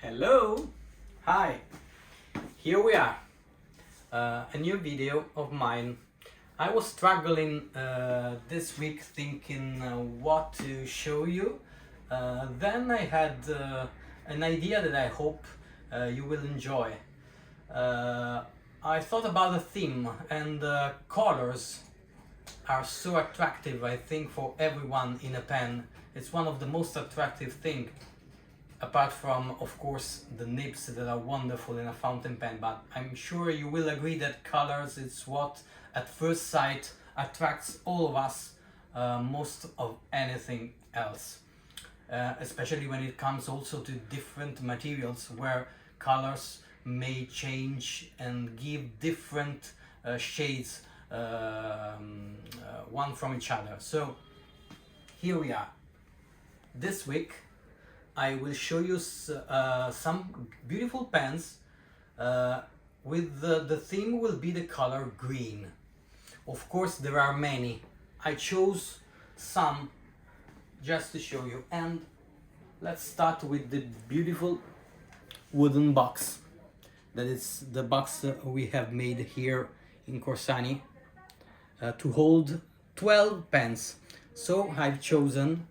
Hello! Hi! Here we are, a new video of mine. I was struggling this week thinking what to show you. Then I had an idea that I hope you will enjoy. I thought about a theme, and colors are so attractive, I think, for everyone in a pen. It's one of the most attractive things, apart from, of course, the nibs that are wonderful in a fountain pen. But I'm sure you will agree that colors is what at first sight attracts all of us most of anything else, especially when it comes also to different materials where colors may change and give different shades one from each other. So here we are. This week I will show you some beautiful pens with the theme will be the color green. Of course, there are many. I chose some just to show you, and let's start with the beautiful wooden box. That is the box we have made here in Corsani to hold 12 pens. So I've chosen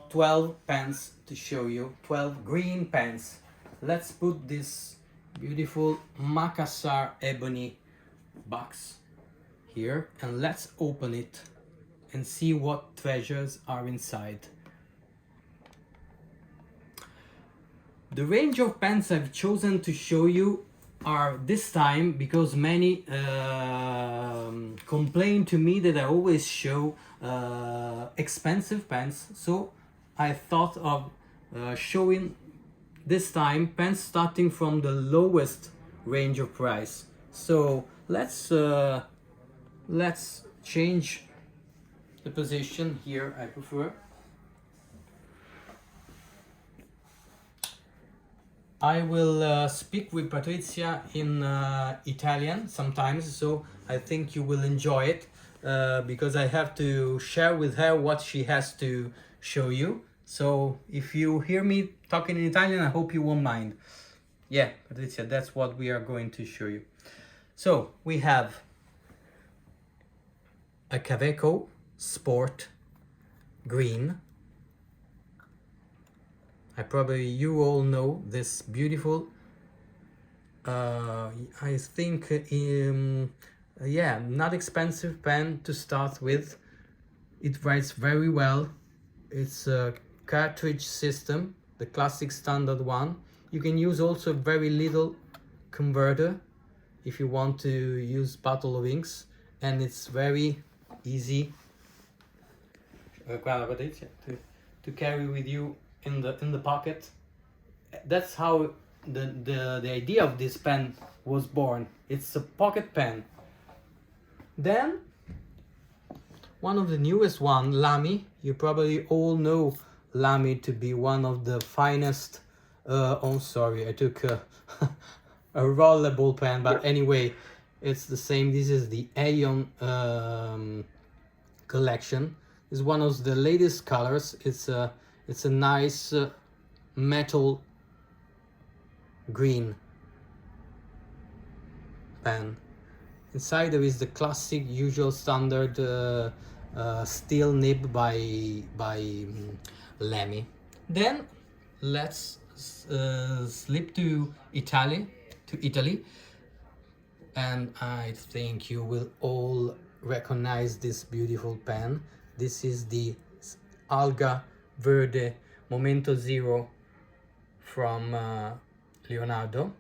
12 pens to show you, 12 green pens. Let's put this beautiful Macassar ebony box here and let's open it and see what treasures are inside. The range of pens I've chosen to show you are this time because many complain to me that I always show expensive pens, so I thought of showing this time pens starting from the lowest range of price. So let's change the position here. I prefer. I will speak with Patrizia in Italian sometimes, so I think you will enjoy it because I have to share with her what she has to show you. So if you hear me talking in Italian, I hope you won't mind. Yeah, Patrizia, that's what we are going to show you. So we have a Caveco Sport green. You all know this beautiful, I think, yeah, not expensive pen to start with. It writes very well. It's a cartridge system, the classic standard one. You can use also very little converter if you want to use bottle of inks, and it's very easy to carry with you in the pocket. That's how the idea of this pen was born. It's a pocket pen. Then one of the newest one, Lamy. You probably all know Lamy to be one of the finest. Oh, sorry, I took a rollerball pen, but anyway, it's the same. This is the Aeon collection. It's one of the latest colors. It's a nice metal green pen. Inside there is the classic, usual, standard steel nib by Lamy. Then let's slip to Italy, and I think you will all recognize this beautiful pen. This is the Alga Verde Momento Zero from Leonardo.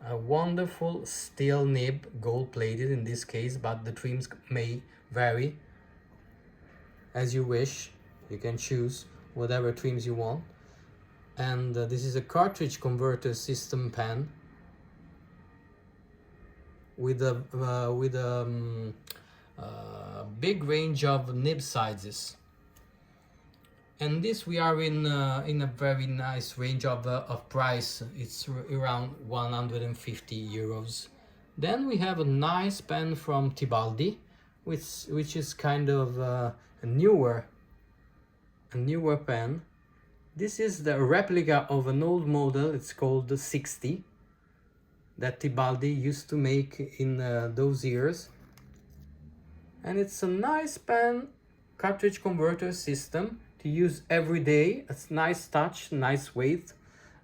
A wonderful steel nib, gold plated in this case, but the trims may vary as you wish. You can choose whatever trims you want. And this is a cartridge converter system pen with a big range of nib sizes. And this we are in a very nice range of price. It's around 150 euros. Then we have a nice pen from Tibaldi, which is kind of a newer pen. This is the replica of an old model, it's called the 60, that Tibaldi used to make in those years. And it's a nice pen cartridge converter system to use every day. It's nice touch, nice weight,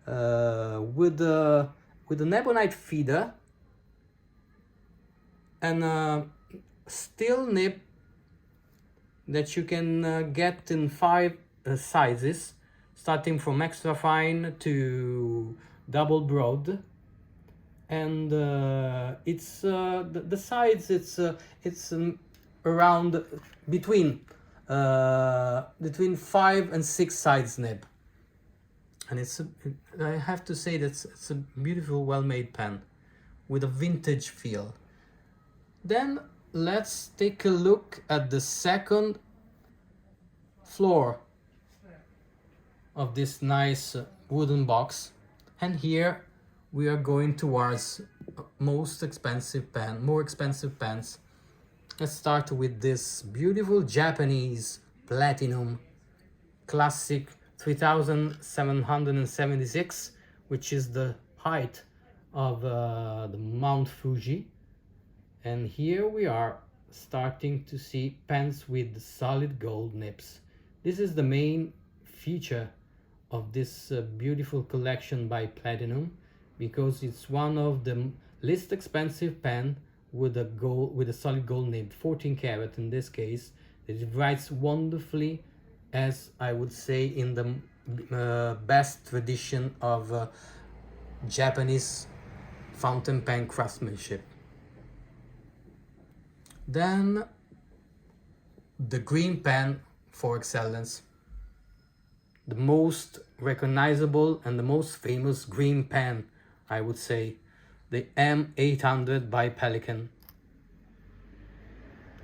with an ebonite feeder and a steel nib that you can get in 5 sizes, starting from extra fine to double broad. And it's the size, it's around between 5 and 6 sides nib, and I have to say that it's a beautiful, well-made pen with a vintage feel. Then let's take a look at the second floor of this nice wooden box, and here we are going towards more expensive pens. Let's start with this beautiful Japanese platinum classic 3776, which is the height of the Mount Fuji. And here we are starting to see pens with solid gold nibs. This is the main feature of this beautiful collection by Platinum, because it's one of the least expensive pen with a solid gold nib, 14 karat in this case. It writes wonderfully, as I would say, in the best tradition of Japanese fountain pen craftsmanship. Then the green pen for excellence, the most recognizable and the most famous green pen, I would say, the M800 by Pelikan.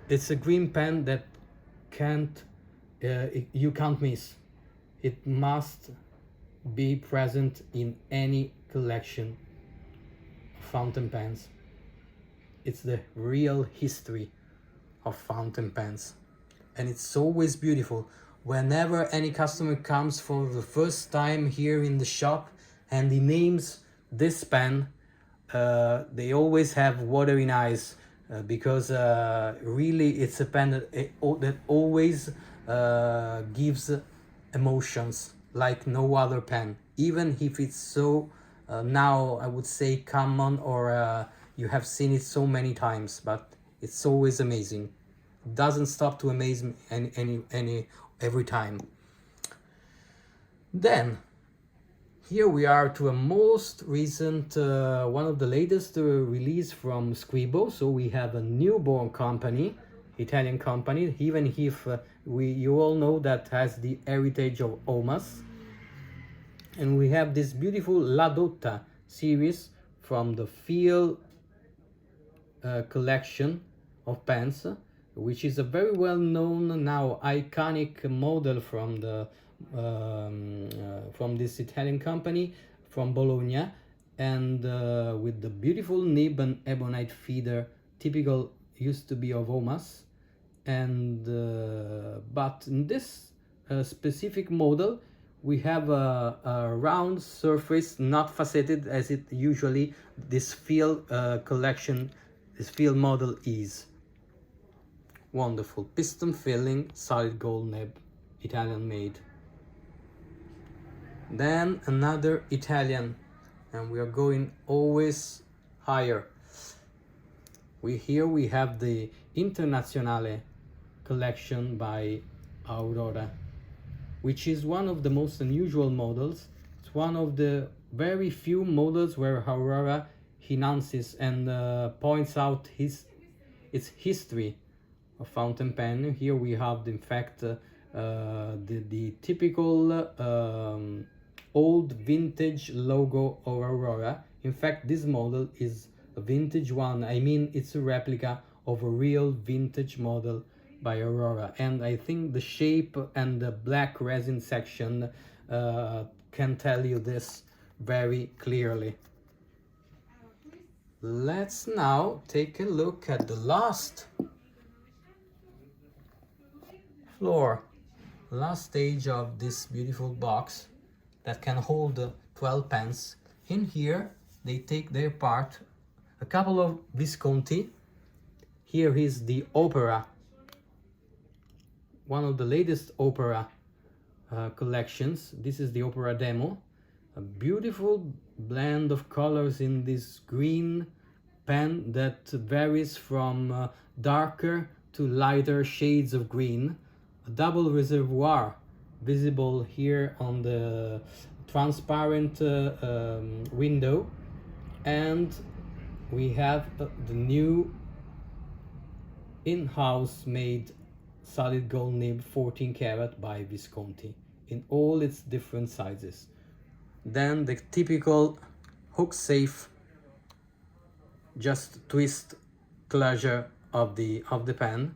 It's a green pen that you can't miss. It must be present in any collection of fountain pens. It's the real history of fountain pens, and it's always beautiful. Whenever any customer comes for the first time here in the shop and he names this pen, they always have watery eyes, because really it's a pen that always gives emotions like no other pen, even if it's so now I would say common, or you have seen it so many times, but it's always amazing. It doesn't stop to amaze me every time. Then here we are to a most recent, one of the latest release from Scribo. So we have a newborn company, Italian company, even if you all know that has the heritage of Omas. And we have this beautiful La Dotta series from the Feel collection of pens, which is a very well known now iconic model from the from this Italian company from Bologna, and with the beautiful nib and ebonite feeder, typical used to be of Omas. And but in this specific model we have a round surface, not faceted as it usually this Feel collection, this Feel model is. Wonderful piston filling, solid gold nib, Italian made. Then another Italian, and we are going always higher. Here we have the Internationale collection by Aurora, which is one of the most unusual models. It's one of the very few models where Aurora announces and points out its history of fountain pen. Here we have, in fact, the typical old vintage logo of Aurora. In fact, this model is a vintage one. I mean, it's a replica of a real vintage model by Aurora, and I think the shape and the black resin section can tell you this very clearly. Let's now take a look at the last floor, last stage of this beautiful box, that can hold 12 pens. In here they take their part a couple of Visconti. Here is the Opera, one of the latest Opera collections. This is the Opera demo, a beautiful blend of colors in this green pen that varies from darker to lighter shades of green. A double reservoir visible here on the transparent window, and we have the new in-house made solid gold nib 14 karat by Visconti in all its different sizes. Then the typical hook safe, just twist closure of the pen,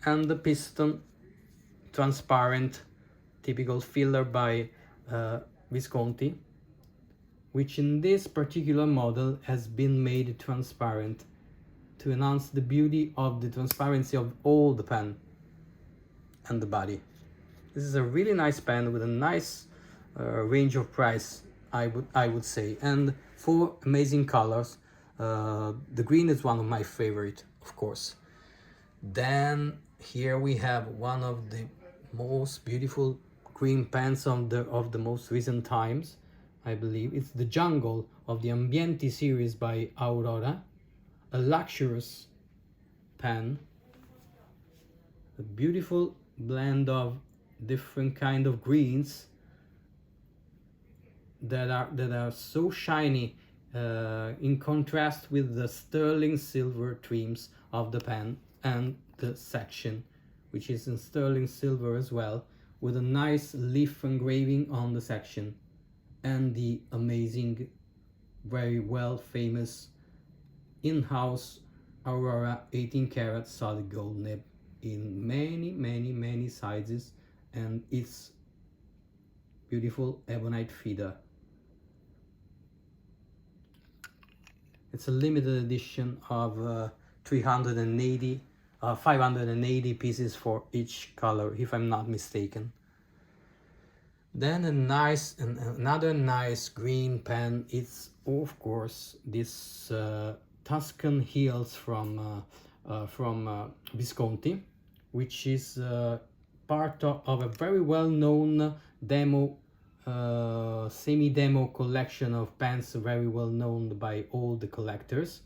and the piston transparent, typical filler by Visconti, which in this particular model has been made transparent to enhance the beauty of the transparency of all the pen and the body. This is a really nice pen with a nice range of price, I would say, and 4 amazing colors. The green is one of my favorite, of course. Then here we have one of the most beautiful green pens of the most recent times, I believe. It's the Jungle of the Ambienti series by Aurora, a luxurious pen, a beautiful blend of different kind of greens that are so shiny, in contrast with the sterling silver trims of the pen and the section, which is in sterling silver as well, with a nice leaf engraving on the section, and the amazing, very well famous in-house Aurora 18 karat solid gold nib in many sizes, and its beautiful ebonite feeder. It's a limited edition of 580 pieces for each color, if I'm not mistaken. Then another nice green pen is, of course, this Tuscan Heels from Visconti, which is part of a very well-known demo, semi-demo collection of pens, very well known by all the collectors.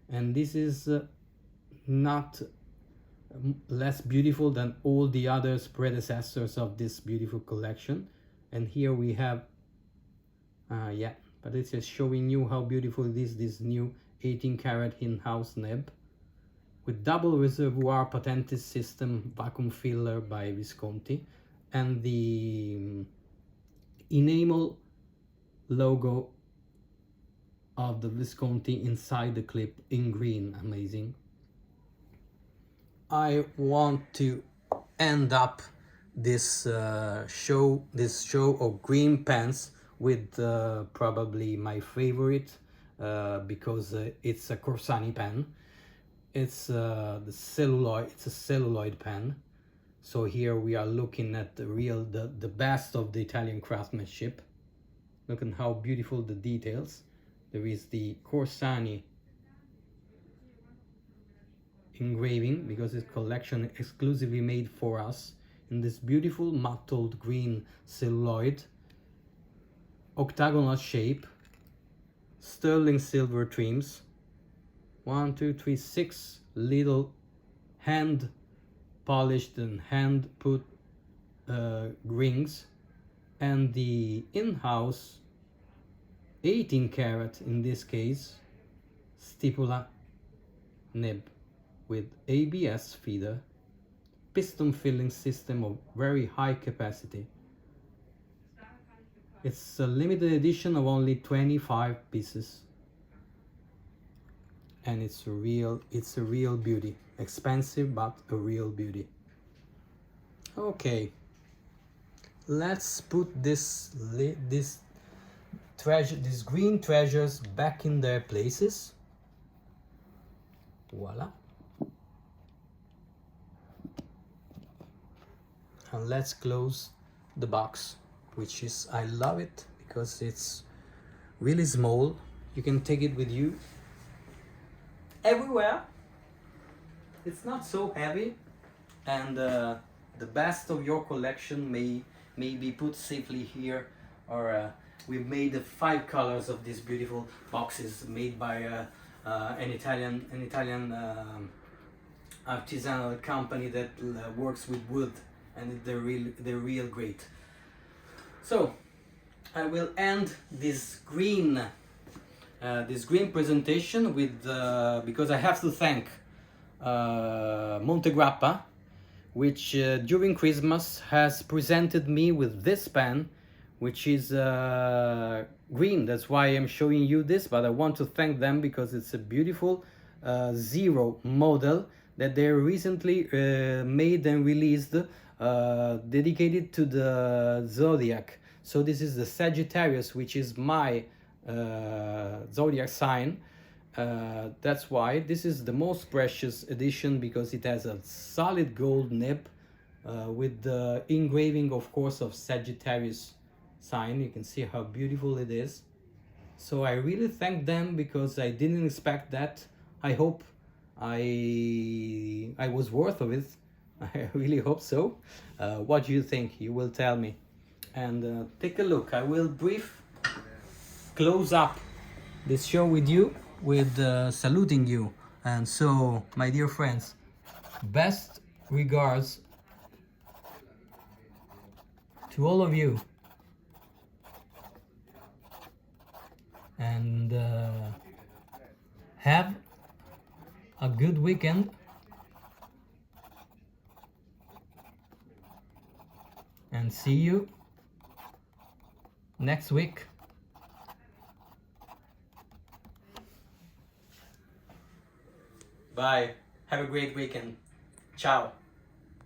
And this is not less beautiful than all the others predecessors of this beautiful collection. And here we have but it's just showing you how beautiful it is, this new 18 karat in-house nib with double reservoir patented system vacuum filler by Visconti, and the enamel logo of the Visconti inside the clip in green. Amazing. I want to end up this show of green pens with probably my favorite, because it's a Corsani pen. It's the celluloid. It's a celluloid pen. So here we are looking at the best of the Italian craftsmanship. Look at how beautiful the details. There is the Corsani engraving, because it's collection exclusively made for us, in this beautiful mottled green celluloid, octagonal shape, sterling silver trims, 1, 2, 3, 6 little hand polished and hand put rings, and the in-house 18 karat, in this case, stipula nib with ABS feeder, piston filling system of very high capacity. It's a limited edition of only 25 pieces, and it's a real beauty. Expensive, but a real beauty. Okay, let's put these green treasures back in their places. Voila. And let's close the box. which is, I love it because it's really small. You can take it with you everywhere. It's not so heavy, and the best of your collection may be put safely here. Or we've made 5 colors of these beautiful boxes made by an Italian artisanal company that works with wood, and they're real great. So I will end this green presentation with because I have to thank Montegrappa, which during Christmas has presented me with this pen, which is green. That's why I'm showing you this, but I want to thank them because it's a beautiful Zero model that they recently made and released, dedicated to the zodiac. So this is the Sagittarius, which is my zodiac sign. That's why this is the most precious edition, because it has a solid gold nib with the engraving, of course, of Sagittarius sign. You can see how beautiful it is. So I really thank them because I didn't expect that. I hope I was worth of it. I really hope so. What do you think? You will tell me. And take a look. I will brief close up this show with you, with saluting you. And so, my dear friends, best regards to all of you, and have a good weekend, and see you next week. Bye. Have a great weekend. Ciao.